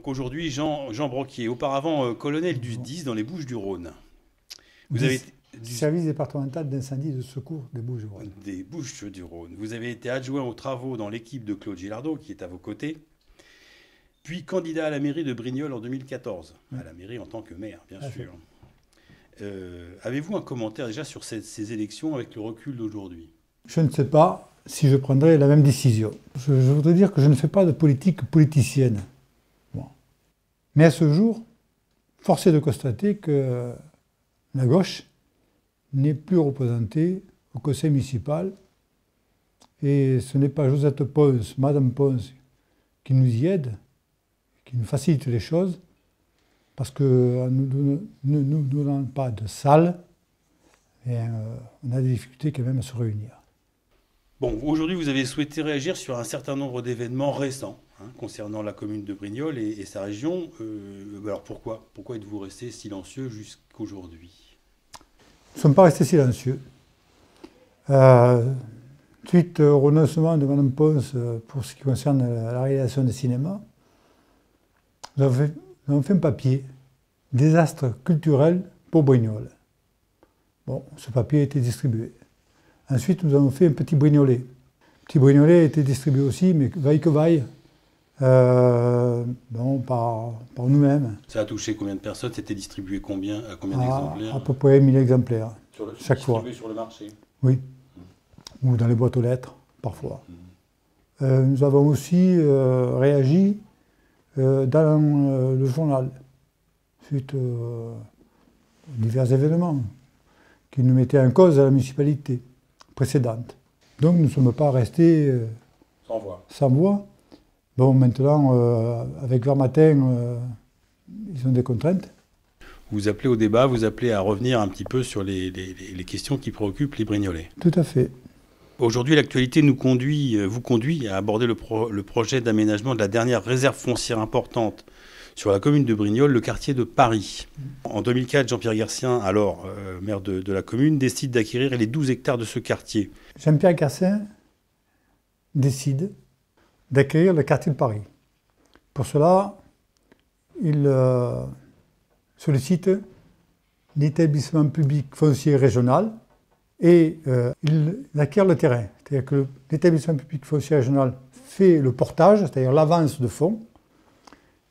aujourd'hui, Jean Broquier, auparavant colonel du 10 dans les Bouches-du-Rhône. Vous avez été du service départemental d'incendie et de secours des Bouches-du-Rhône. Des Bouches-du-Rhône. Vous avez été adjoint aux travaux dans l'équipe de Claude Gilardot, qui est à vos côtés, puis candidat à la mairie de Brignoles en 2014, à la mairie en tant que maire, bien sûr. Avez-vous un commentaire déjà sur ces élections avec le recul d'aujourd'hui? Je ne sais pas si je prendrai la même décision. Je voudrais dire que je ne fais pas de politique politicienne. Bon. Mais à ce jour, force est de constater que la gauche n'est plus représentée au conseil municipal. Et ce n'est pas Josette Pons, Madame Pons, qui nous y aide, qui nous facilite les choses, parce qu'en ne nous donnant pas de salle, on a des difficultés quand même à se réunir. Bon, aujourd'hui, vous avez souhaité réagir sur un certain nombre d'événements récents concernant la commune de Brignoles et sa région. Alors pourquoi êtes-vous resté silencieux jusqu'aujourd'hui? Nous ne sommes pas restés silencieux. Suite au renoncement de Mme Pons pour ce qui concerne la réalisation des cinémas, nous avons fait un papier, désastre culturel pour Brignoles. Bon, ce papier a été distribué. Ensuite, nous avons fait un petit Brignolais. Le petit Brignolais a été distribué aussi, mais vaille que vaille, bon, par nous-mêmes. Ça a touché combien de personnes? C'était distribué à combien d'exemplaires? À peu près 1000 exemplaires, chaque fois. Distribué sur le marché? Oui, ou dans les boîtes aux lettres, parfois. Nous avons aussi réagi dans le journal, suite aux divers événements qui nous mettaient en cause à la municipalité précédente. Donc nous ne sommes pas restés sans voix. Bon, maintenant, avec leur matin, ils ont des contraintes. Vous appelez au débat, vous appelez à revenir un petit peu sur les questions qui préoccupent les Brignolais. Tout à fait. Aujourd'hui, l'actualité vous conduit à aborder le projet d'aménagement de la dernière réserve foncière importante sur la commune de Brignoles, le quartier de Paris. En 2004, Jean-Pierre Garcien, alors maire de la commune, décide d'acquérir les 12 hectares de ce quartier. Jean-Pierre Garcien décide d'acquérir le quartier de Paris. Pour cela, il sollicite l'établissement public foncier régional et il acquiert le terrain. C'est-à-dire que l'établissement public foncier régional fait le portage, c'est-à-dire l'avance de fonds,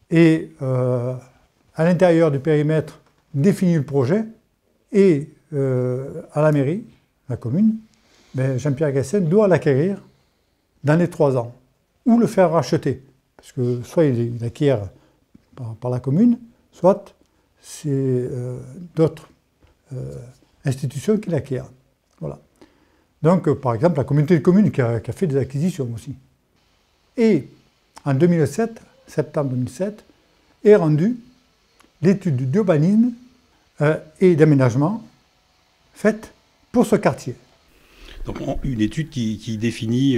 et à l'intérieur du périmètre définit le projet, et à la mairie, la commune, Jean-Pierre Garcien doit l'acquérir dans les 3 ans, ou le faire racheter, parce que soit il acquiert par la commune, soit c'est d'autres institutions qui l'acquièrent. Voilà. Donc, par exemple, la communauté de communes qui a fait des acquisitions aussi. Et en 2007, septembre 2007, est rendue l'étude d'urbanisme et d'aménagement faite pour ce quartier. Donc une étude qui définit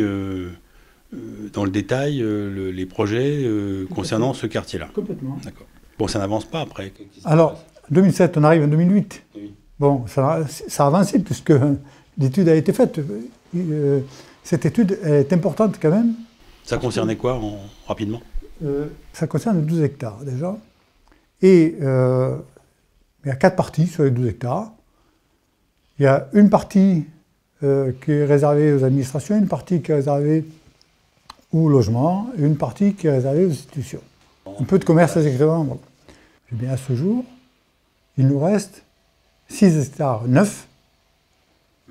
dans le détail les projets concernant ce quartier-là. Complètement. D'accord. Bon, ça n'avance pas après. Alors, en 2007, on arrive en 2008. Oui. Bon, ça a avancé puisque l'étude a été faite. Cette étude est importante quand même. Ça concernait quoi, rapidement? Ça concerne 12 hectares déjà. Et il y a 4 parties sur les 12 hectares. Il y a une partie qui est réservée aux administrations, une partie qui est réservée au logement, et une partie qui est réservée aux institutions. Un peu de commerce exactement. Bon. Et bien à ce jour, il nous reste 6 hectares neufs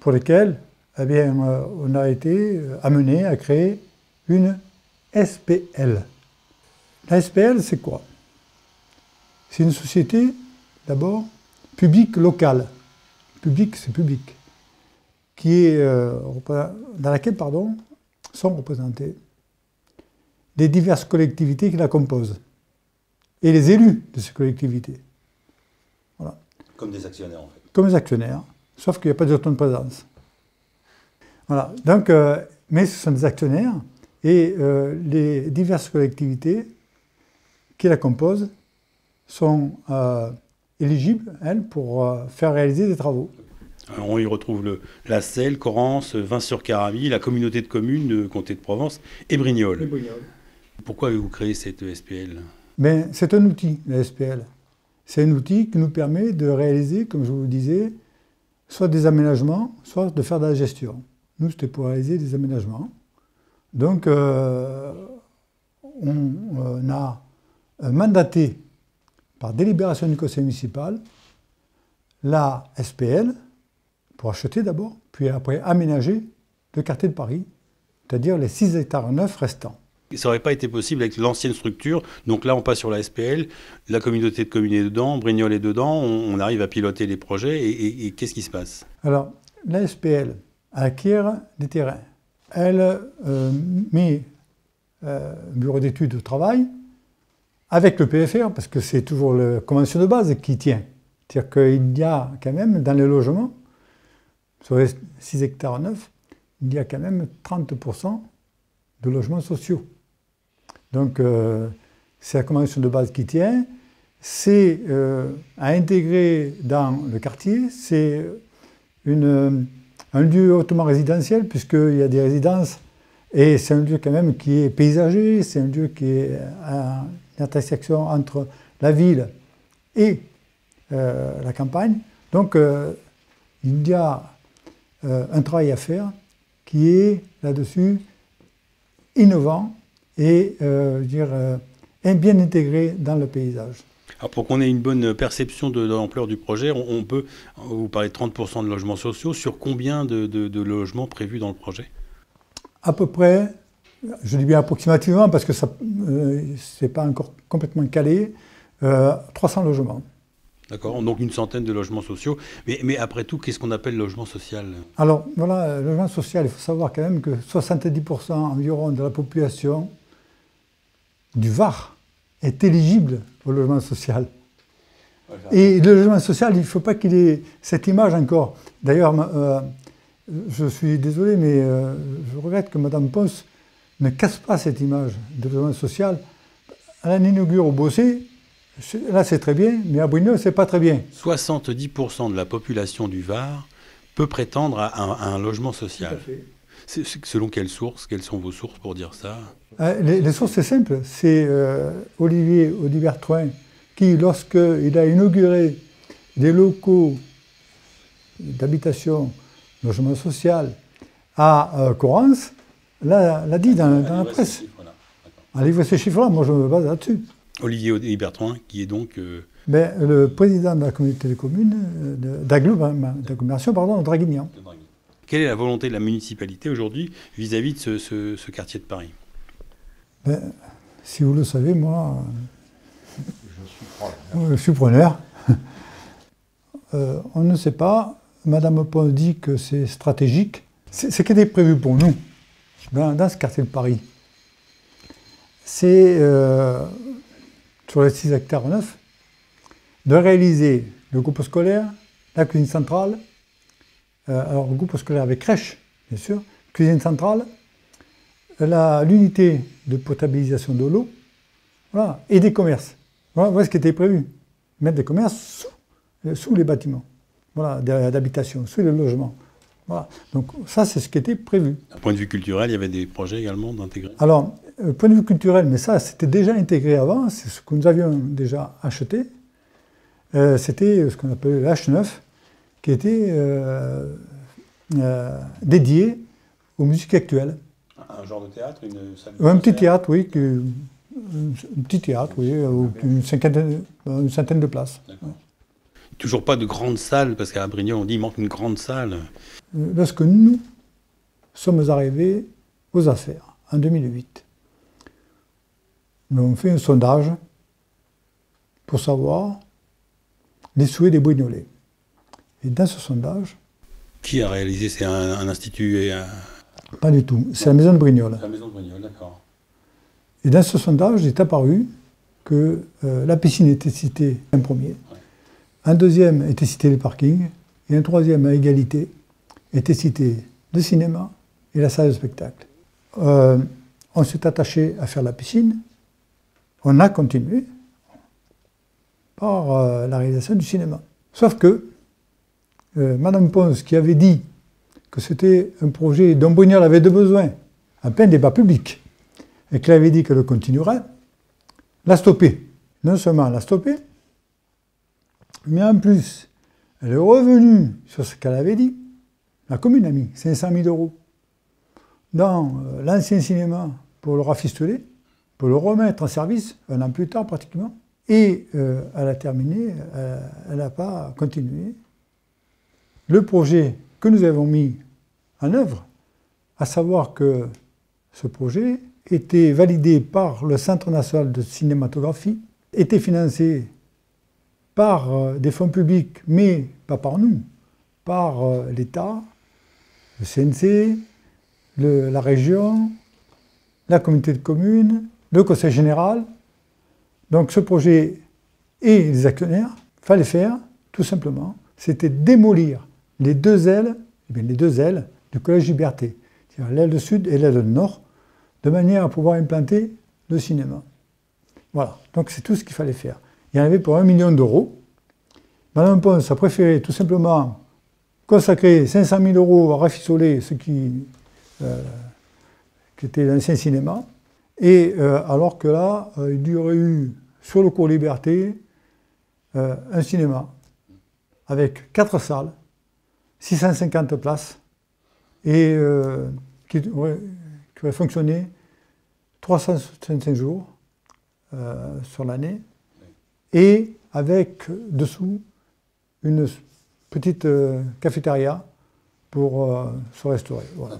pour lesquels on a été amené à créer une SPL. La SPL, c'est quoi? C'est une société, d'abord, publique locale. Public, c'est public. Qui est, dans laquelle sont représentées les diverses collectivités qui la composent. Et les élus de ces collectivités. Voilà. Comme des actionnaires, en fait. Comme des actionnaires, sauf qu'il n'y a pas de jeton de présence. Voilà. Donc, mais ce sont des actionnaires, et les diverses collectivités qui la composent sont éligibles, elles, pour faire réaliser des travaux. Alors on y retrouve la Selle, Corrence, Vins-sur-Caraville, la communauté de communes de Comté de Provence et Brignoles. Pourquoi avez-vous créé cette SPL? Mais c'est un outil, la SPL. C'est un outil qui nous permet de réaliser, comme je vous le disais, soit des aménagements, soit de faire de la gestion. Nous, c'était pour réaliser des aménagements. Donc, on a mandaté, par délibération du conseil municipal, la SPL, pour acheter d'abord, puis après aménager le quartier de Paris, c'est-à-dire les 6 hectares neufs restants. Ça n'aurait pas été possible avec l'ancienne structure. Donc là, on passe sur la SPL, la communauté de communes est dedans, Brignoles est dedans, on arrive à piloter les projets et qu'est-ce qui se passe? Alors, la SPL acquiert des terrains. Elle met bureau d'études au travail avec le PFR, parce que c'est toujours la convention de base qui tient. C'est-à-dire qu'il y a quand même, dans les logements, sur les 6 hectares neufs, il y a quand même 30% de logements sociaux. Donc, c'est la convention de base qui tient. C'est à intégrer dans le quartier. C'est un lieu hautement résidentiel, puisqu'il y a des résidences. Et c'est un lieu quand même qui est paysager. C'est un lieu qui est à l'intersection entre la ville et la campagne. Donc, il y a un travail à faire qui est là-dessus innovant et bien intégré dans le paysage. Alors pour qu'on ait une bonne perception de l'ampleur du projet, on peut, vous parlez de 30% de logements sociaux, sur combien de logements prévus dans le projet? À peu près, je dis bien approximativement parce que ça c'est pas encore complètement calé, 300 logements. D'accord, donc une centaine de logements sociaux. Mais après tout, qu'est-ce qu'on appelle logement social? Alors voilà, le logement social, il faut savoir quand même que 70% environ de la population du Var est éligible au logement social. Et le logement social, il ne faut pas qu'il ait cette image encore. D'ailleurs, je suis désolé, mais je regrette que Mme Pons ne casse pas cette image de logement social. Elle en inaugure au Bossé. Là, c'est très bien, mais à Brignoles, c'est pas très bien. 70% de la population du Var peut prétendre à un logement social. Tout à fait. Selon quelles sources? Quelles sont vos sources pour dire ça? Les sources, c'est simple. C'est Olivier Audibertoin qui, lorsqu'il a inauguré des locaux d'habitation, logement social, à Corrence, l'a dit dans la presse. À livrer ces chiffres-là, moi je me base là-dessus. Olivier Audibertoin, qui est donc... le président de la communauté de communes, d'agglomération, de Draguignan. Quelle est la volonté de la municipalité aujourd'hui vis-à-vis de ce quartier de Paris? Si vous le savez, moi, je suis preneur. On ne sait pas. Madame Pons dit que c'est stratégique. C'est ce qui était prévu pour nous, dans ce quartier de Paris. C'est, sur les 6 hectares neufs, de réaliser le groupe scolaire, la cuisine centrale, alors le groupe scolaire avec crèche, bien sûr, cuisine centrale, l'unité de potabilisation de l'eau, voilà, et des commerces. Voilà ce qui était prévu. Mettre des commerces sous les bâtiments, voilà, d'habitation, sous les logements. Voilà. Donc ça, c'est ce qui était prévu. D'un point de vue culturel, il y avait des projets également d'intégrer? Alors, point de vue culturel, mais ça, c'était déjà intégré avant, c'est ce que nous avions déjà acheté. C'était ce qu'on appelait le H9, qui était dédié aux musiques actuelles. Un genre de théâtre, une salle de un petit théâtre, oui, un petit théâtre, oui, une centaine de places. D'accord. Toujours pas de grande salle, parce qu'à Brignoles, on dit qu'il manque une grande salle. Lorsque nous sommes arrivés aux affaires, en 2008, nous avons fait un sondage pour savoir les souhaits des Brignolais. Et dans ce sondage... Qui a réalisé? C'est un institut Pas du tout, c'est la maison de Brignoles. La maison de Brignoles, d'accord. Et dans ce sondage, il est apparu que la piscine était citée en premier. Ouais. Un deuxième était cité le parking, et un troisième, à égalité, était cité le cinéma et la salle de spectacle. On s'est attaché à faire la piscine, on a continué par la réalisation du cinéma. Sauf que Madame Pons, qui avait dit que c'était un projet dont Brignoles avait de besoin, en plein débat public, et qu'elle avait dit qu'elle le continuerait, l'a stoppé. non seulement elle a stoppé, mais en plus, elle est revenue sur ce qu'elle avait dit. La commune a mis 500 000 € dans l'ancien cinéma pour le rafistoler, pour le remettre en service, un an plus tard pratiquement. Et elle a terminé, elle n'a pas continué. Le projet que nous avons mis en œuvre, à savoir que ce projet était validé par le Centre national de cinématographie, était financé par des fonds publics, mais pas par nous, par l'État, le CNC, la région, la communauté de communes, le conseil général. Donc ce projet et les actionnaires, il fallait faire, tout simplement, c'était démolir les deux ailes du Collège Liberté, c'est-à-dire l'aile sud et l'aile nord, de manière à pouvoir implanter le cinéma. Voilà, donc c'est tout ce qu'il fallait faire. Il y en avait pour 1 million €. Madame Ponce a préféré tout simplement consacrer 500 000 € à rafistoler ce qui était l'ancien cinéma, et alors que là, il y aurait eu sur le cours Liberté un cinéma avec 4 salles, 650 places, et qui aurait fonctionné 365 jours sur l'année, et avec dessous une petite cafétéria pour se restaurer. Voilà.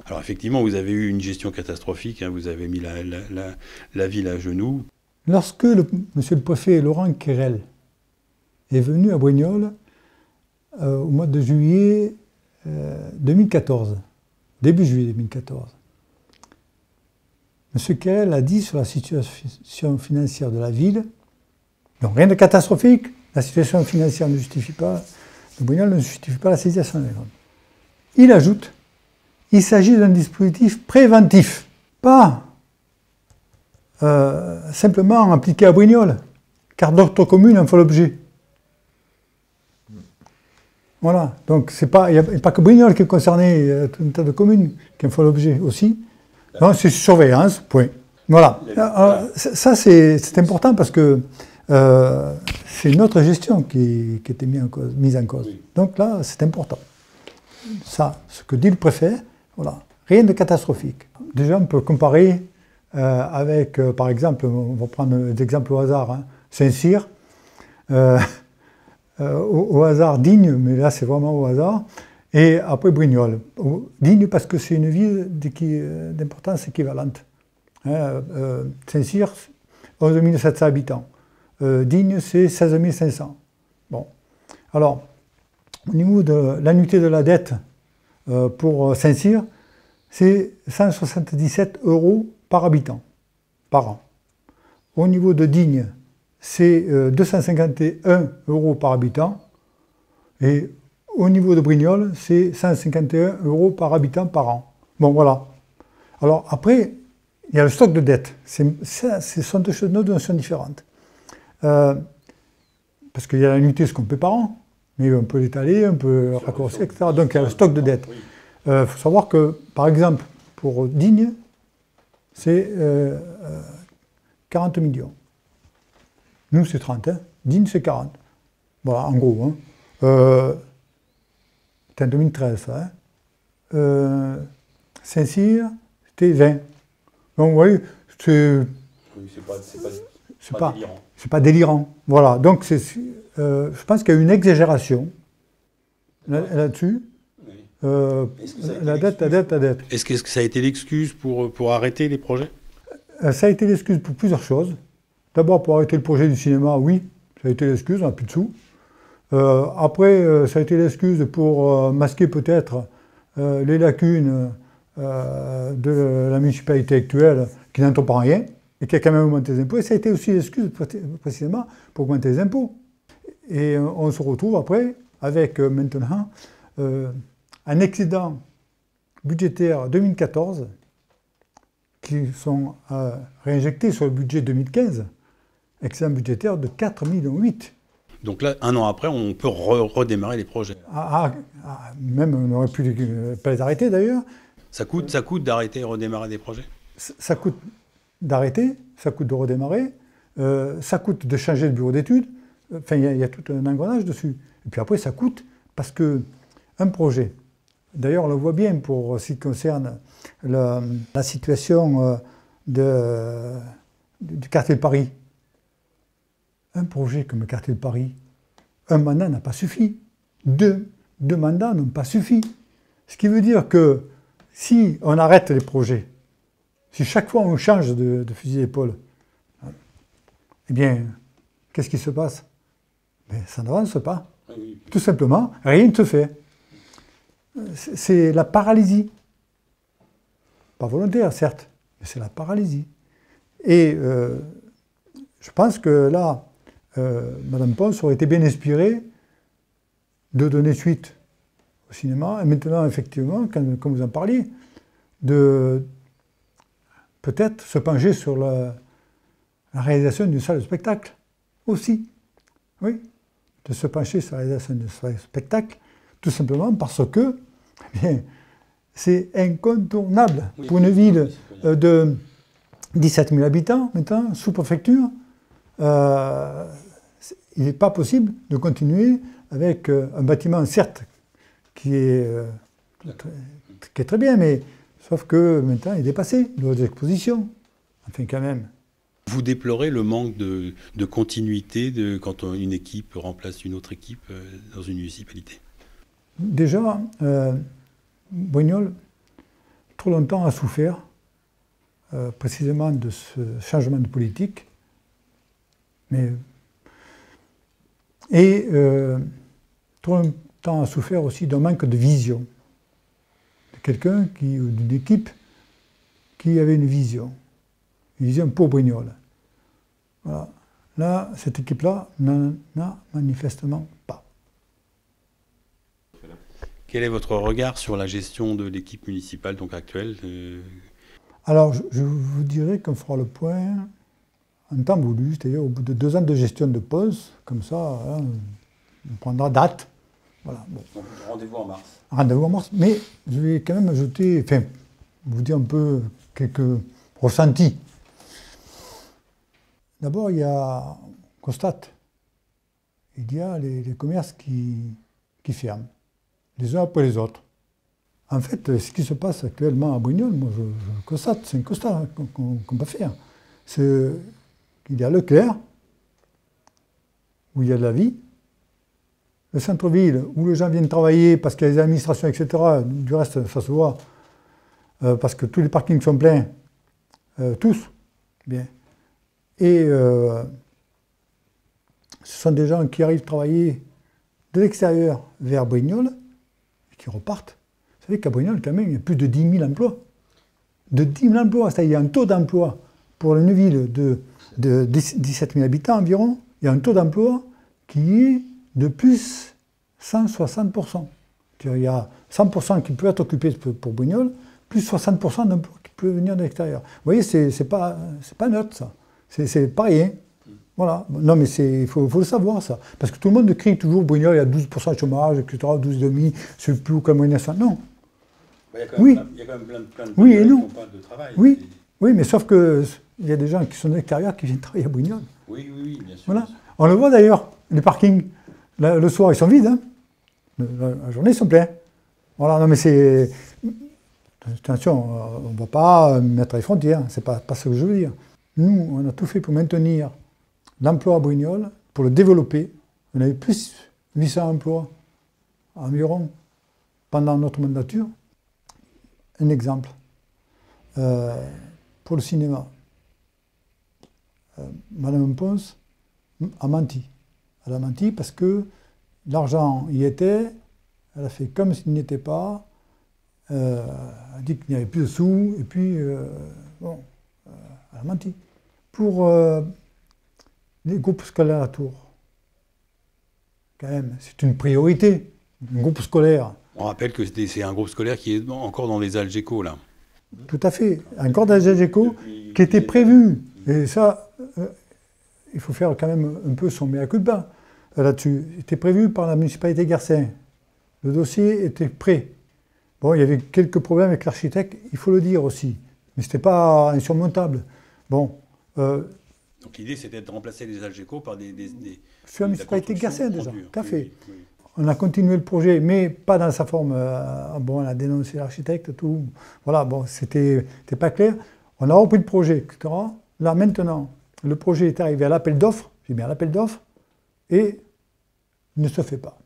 Alors effectivement, vous avez eu une gestion catastrophique, hein, vous avez mis la ville à genoux. Lorsque monsieur le préfet Laurent Quérel est venu à Brignoles au mois de juillet 2014, début juillet 2014, monsieur Quérel a dit sur la situation financière de la ville, donc rien de catastrophique, la situation financière ne justifie pas, de Brignoles ne justifie pas la saisissation des comptes. Il ajoute, il s'agit d'un dispositif préventif, pas simplement appliqué à Brignoles, car d'autres communes en font l'objet. Voilà, donc il n'y a pas que Brignoles qui est concerné, il y a tout un tas de communes qui en font l'objet aussi. Non, c'est surveillance, point. Voilà. Alors, ça, c'est important parce que c'est notre gestion qui était mise en cause. Donc là, c'est important. Ça, ce que dit le préfet, voilà, rien de catastrophique. Déjà, on peut comparer avec, par exemple, on va prendre des exemples au hasard, hein, Saint-Cyr, au hasard Digne, mais là c'est vraiment au hasard, et après Brignoles. Digne parce que c'est une ville d'importance équivalente. Hein, Saint-Cyr, 11 700 habitants. Digne, c'est 16 500. Bon. Alors, au niveau de l'annuité de la dette pour Saint-Cyr, c'est 177 € par habitant, par an. Au niveau de Digne, c'est 251 € par habitant. Et au niveau de Brignoles, c'est 151 € par habitant par an. Bon, voilà. Alors après, il y a le stock de dette. Ce sont deux notions différentes. Parce qu'il y a l'annuité, ce qu'on paie par an, mais on peut l'étaler, on peut raccourcir, etc. Donc il y a le stock de dette. Il faut savoir que, par exemple, pour Digne, c'est 40 millions. Nous, c'est 30. Hein. Digne, c'est 40. Voilà, en gros. Hein. C'était en 2013, ça. Hein. Saint-Cyr, c'était 20. Donc, vous voyez, c'est pas délirant. C'est pas délirant. Voilà. Donc, je pense qu'il y a une exagération là-dessus. La dette. Est-ce que ça a été l'excuse pour arrêter les projets? Ça a été l'excuse pour plusieurs choses. D'abord, pour arrêter le projet du cinéma, oui, ça a été l'excuse, on n'a plus de sous. Après, ça a été l'excuse pour masquer peut-être les lacunes de la municipalité actuelle qui n'entend pas rien et qui a quand même augmenté les impôts. Et ça a été aussi l'excuse précisément pour augmenter les impôts. Et on se retrouve après avec maintenant un excédent budgétaire 2014 qui sont réinjectés sur le budget 2015, excédent budgétaire de 4,8 millions. Donc là, un an après, on peut redémarrer les projets. Même on aurait pu pas les arrêter d'ailleurs. Ça coûte d'arrêter et redémarrer des projets? Ça coûte d'arrêter, ça coûte de redémarrer. ça coûte de changer de bureau d'études, enfin il y a tout un engrenage dessus. Et puis après ça coûte parce que un projet, d'ailleurs on le voit bien pour ce qui concerne la situation du quartier de Paris. Un projet comme le quartier de Paris, un mandat n'a pas suffi. Deux mandats n'ont pas suffi. Ce qui veut dire que si on arrête les projets, si chaque fois on change de fusil d'épaule, eh bien, qu'est-ce qui se passe? Ben, ça n'avance pas. Tout simplement, rien ne se fait. C'est la paralysie. Pas volontaire, certes, mais c'est la paralysie. Et je pense que là, Madame Pons aurait été bien inspirée de donner suite au cinéma. Et maintenant, effectivement, comme vous en parliez, de peut-être se pencher sur la réalisation d'une salle de spectacle aussi. Oui, de se pencher sur la réalisation d'une salle de spectacle, tout simplement parce que eh bien, c'est incontournable pour une ville de 17 000 habitants, maintenant, sous-préfecture. Il n'est pas possible de continuer avec un bâtiment, certes, qui est très bien, mais sauf que maintenant il est dépassé, il doit des expositions. Enfin, quand même. Vous déplorez le manque de continuité quand une équipe remplace une autre équipe dans une municipalité? Déjà, Brignoles, trop longtemps, a souffert précisément de ce changement de politique. Et trop longtemps a souffert aussi d'un manque de vision. De quelqu'un ou d'une équipe qui avait une vision pour Brignoles. Voilà. Là, cette équipe-là n'en a manifestement pas. Quel est votre regard sur la gestion de l'équipe municipale donc actuelle? Alors, je vous dirais qu'on fera le point en temps voulu, c'est-à-dire au bout de 2 ans de gestion de pause, comme ça, hein, on prendra date. Voilà. Bon. Donc, rendez-vous en mars. Rendez-vous en mars, mais je vais quand même ajouter, enfin, vous dire un peu quelques ressentis. D'abord, on constate, il y a les commerces qui ferment, les uns après les autres. En fait, ce qui se passe actuellement à Brignoles, moi je constate, c'est un constat qu'on peut faire. C'est qu'il y a Leclerc, où il y a de la vie, le centre-ville, où les gens viennent travailler parce qu'il y a des administrations, etc. Du reste, ça se voit, parce que tous les parkings sont pleins, tous. Bien. Et ce sont des gens qui arrivent travailler de l'extérieur vers Brignoles et qui repartent. Vous savez qu'à Brignoles, quand même, il y a plus de 10 000 emplois. De 10 000 emplois, c'est-à-dire il y a un taux d'emploi pour une ville de 17 000 habitants environ, il y a un taux d'emploi qui est de plus 160%. Il y a 100% qui peut être occupé pour Brignoles, plus 60% d'emplois qui peuvent venir de l'extérieur. Vous voyez, c'est pas neutre, ça. C'est pas rien. Voilà. Non, mais il faut le savoir, ça. Parce que tout le monde crie toujours, Brignoles, il y a 12% de chômage, etc., 12,5%, je ne sais plus où, comme une nation. Non. Il y a quand même plein de oui et non. Qui n'ont pas de travail. Oui, oui, mais sauf qu'il y a des gens qui sont de l'extérieur qui viennent travailler à Brignoles. Oui, bien sûr. Voilà. On le voit d'ailleurs, les parkings, le soir, ils sont vides. Hein. La journée, ils sont pleins. Voilà, non, mais c'est... Attention, on ne va pas mettre les frontières, c'est pas ce que je veux dire. Nous, on a tout fait pour maintenir l'emploi à Brignoles, pour le développer. On avait plus de 800 emplois environ pendant notre mandature. Un exemple, pour le cinéma, Madame Pons a menti. Elle a menti parce que l'argent y était, elle a fait comme s'il n'y était pas, elle a dit qu'il n'y avait plus de sous, et puis, elle a menti. Pour les groupes scolaires à Tours, quand même, c'est une priorité, un groupe scolaire. On rappelle que c'est un groupe scolaire qui est encore dans les Algeco, là. Tout à fait, encore dans les Algeco, qui était prévu. Et ça, il faut faire quand même un peu son mea culpa là-dessus. C'était prévu par la municipalité de Garcin. Le dossier était prêt. Bon, il y avait quelques problèmes avec l'architecte, il faut le dire aussi. Mais ce n'était pas insurmontable. Bon, Donc l'idée, c'était de remplacer les Algeco par sur la municipalité de Garcin déjà, tout à fait. Oui. On a continué le projet, mais pas dans sa forme. Bon, on a dénoncé l'architecte, tout. Voilà, bon, c'était pas clair. On a repris le projet, etc. Là, maintenant, le projet est arrivé à l'appel d'offres. J'ai mis à l'appel d'offres et il ne se fait pas.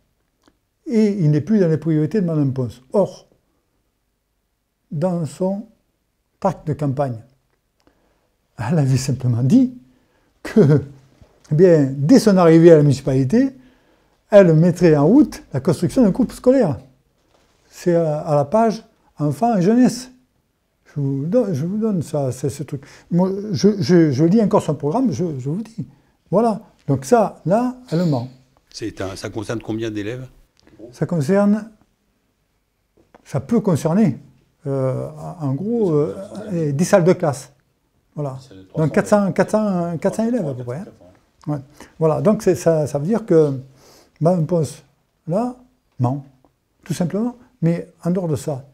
Et il n'est plus dans les priorités de Mme Pons. Or, dans son tract de campagne, elle avait simplement dit que, eh bien, dès son arrivée à la municipalité, elle mettrait en route la construction d'un groupe scolaire. C'est à la page enfants et jeunesse. Je vous donne ça, c'est ce truc. Moi, je lis encore son programme, je vous dis. Voilà. Donc ça, là, elle ment. Ça concerne combien d'élèves? Ça peut concerner, en gros, 10 salles de classe. Voilà. Donc 400 élèves à peu près. Hein. Ouais. Voilà. Donc ça veut dire que Mme Pons, là, ment, tout simplement. Mais en dehors de ça,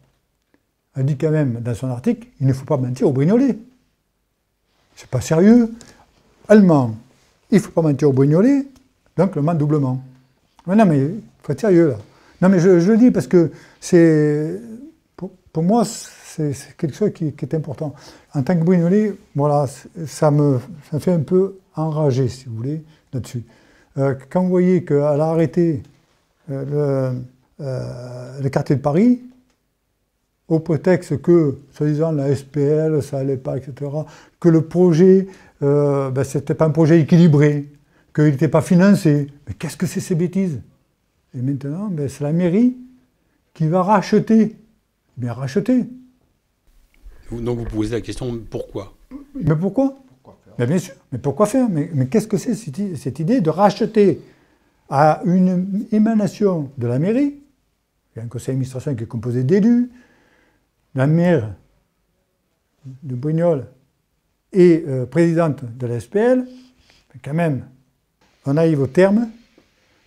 elle dit quand même dans son article, il ne faut pas mentir aux Brignolais. C'est pas sérieux. Elle ment. Il ne faut pas mentir aux Brignolais, donc le ment doublement. Mais non, mais il faut être sérieux là. Non, mais je le dis parce que c'est, pour moi, c'est quelque chose qui est important. En tant que Brignolais, voilà, ça me fait un peu enrager, si vous voulez, là-dessus. Quand vous voyez qu'elle a arrêté le quartier de Paris, au prétexte que, soi-disant, la SPL, ça n'allait pas, etc., que le projet, c'était pas un projet équilibré, qu'il n'était pas financé. Mais qu'est-ce que c'est ces bêtises? Et maintenant, c'est la mairie qui va racheter. Bien racheter. Donc vous posez la question, pourquoi? Mais pourquoi? Mais bien sûr, mais pourquoi faire? Mais qu'est-ce que c'est cette idée de racheter à une émanation de la mairie? Il y a un conseil d'administration qui est composé d'élus, la maire de Brignoles et présidente de la SPL. Quand même, on arrive au terme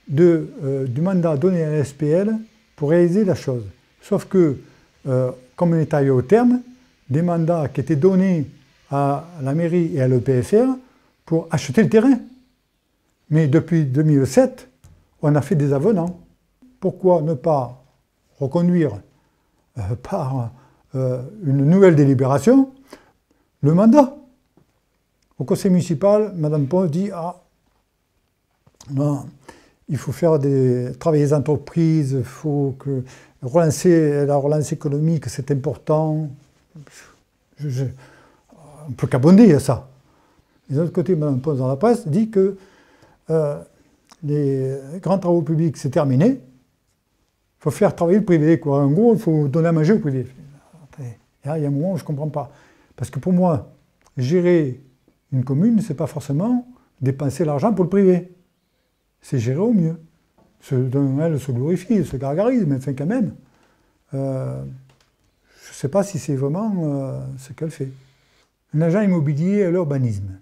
du mandat donné à la SPL pour réaliser la chose. Sauf que, comme on est arrivé au terme, des mandats qui étaient donnés à la mairie et à l'EPFR pour acheter le terrain. Mais depuis 2007, on a fait des avenants. Pourquoi ne pas reconduire par une nouvelle délibération le mandat? Au conseil municipal, Mme Pons dit « Ah, non, il faut travailler les entreprises, il faut relancer la relance économique, c'est important. » On ne peut qu'abonder à ça. Et de l'autre côté, Mme Pons dans la presse dit que les grands travaux publics, c'est terminé. Il faut faire travailler le privé, quoi. En gros, il faut donner à manger au privé. Là, il y a un moment où je ne comprends pas. Parce que pour moi, gérer une commune, ce n'est pas forcément dépenser l'argent pour le privé. C'est gérer au mieux. Elle se glorifie, elle se gargarise, mais enfin quand même, je ne sais pas si c'est vraiment ce qu'elle fait. Un agent immobilier à l'urbanisme.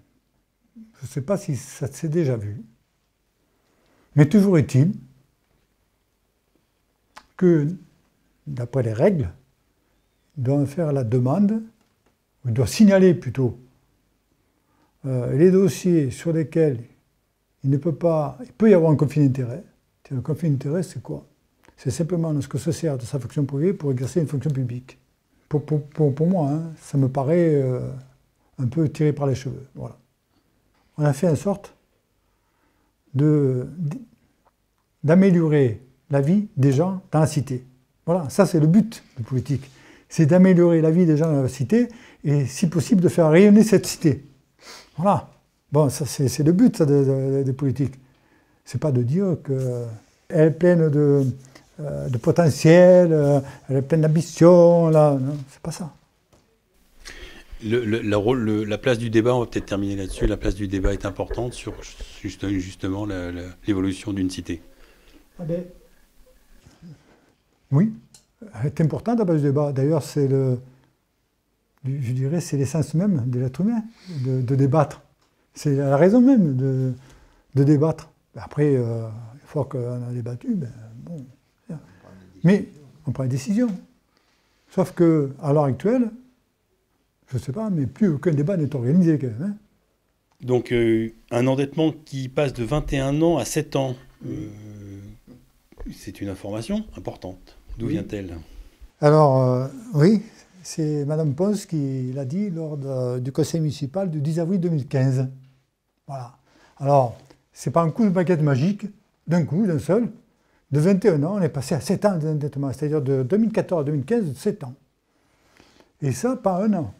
Je ne sais pas si ça s'est déjà vu. Mais toujours est-il que, d'après les règles, il doit faire la demande, ou il doit signaler plutôt, les dossiers sur lesquels il peut y avoir un conflit d'intérêt. Le conflit d'intérêt, c'est quoi? C'est simplement lorsque se sert de sa fonction privée pour exercer une fonction publique. Pour moi, hein, ça me paraît un peu tiré par les cheveux. Voilà. On a fait en sorte d'améliorer la vie des gens dans la cité. Voilà, ça c'est le but de politique. C'est d'améliorer la vie des gens dans la cité et, si possible, de faire rayonner cette cité. Voilà. Bon, ça c'est le but ça, des politiques. C'est pas de dire qu'elle est pleine de potentiel, elle est pleine d'ambition, là. Non, c'est pas ça. La place du débat, on va peut-être terminer là-dessus, la place du débat est importante sur justement l'évolution d'une cité. Ah ben, oui, elle est importante la place du débat. D'ailleurs, c'est je dirais, c'est l'essence même de l'être humain, de débattre. C'est la raison même de débattre. Après, une fois qu'on a débattu, bon. Mais on prend une décision. Sauf qu'à l'heure actuelle, je ne sais pas, mais plus aucun débat n'est organisé quand même. Hein. Donc un endettement qui passe de 21 ans à 7 ans, c'est une information importante. D'où vient-elle? Alors, oui, c'est Madame Pons qui l'a dit lors du conseil municipal du 10 avril 2015. Voilà. Alors, c'est pas un coup de baguette magique, d'un coup, d'un seul. De 21 ans, on est passé à 7 ans d'endettement, c'est-à-dire de 2014 à 2015, 7 ans. Et ça, pas un an,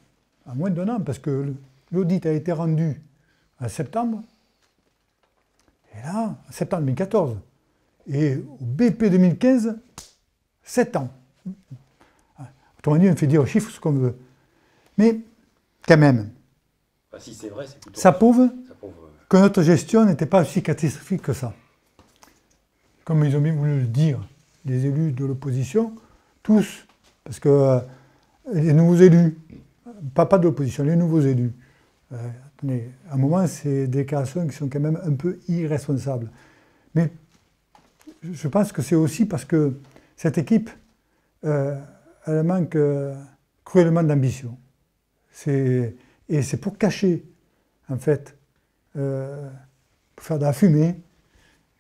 à moins d'un an, parce que l'audit a été rendu en septembre, et là, en septembre 2014. Et au BP 2015, 7 ans. Autrement dit, on fait dire aux chiffres ce qu'on veut. Mais, quand même, Enfin, si c'est vrai, c'est plutôt... ça prouve que notre gestion n'était pas aussi catastrophique que ça. Comme ils ont bien voulu le dire, les élus de l'opposition, tous, parce que les nouveaux élus, pas de l'opposition, les nouveaux élus, attendez, à un moment, c'est des déclarations qui sont quand même un peu irresponsables. Mais je pense que c'est aussi parce que cette équipe, elle manque cruellement d'ambition. Et c'est pour cacher, en fait, pour faire de la fumée,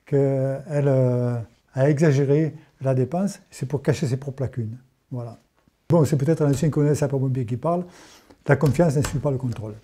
qu'elle a exagéré la dépense, c'est pour cacher ses propres lacunes. Voilà. Bon, c'est peut-être un ancien colonel sapeur-pompier qui parle, la confiance ne suit pas le contrôle.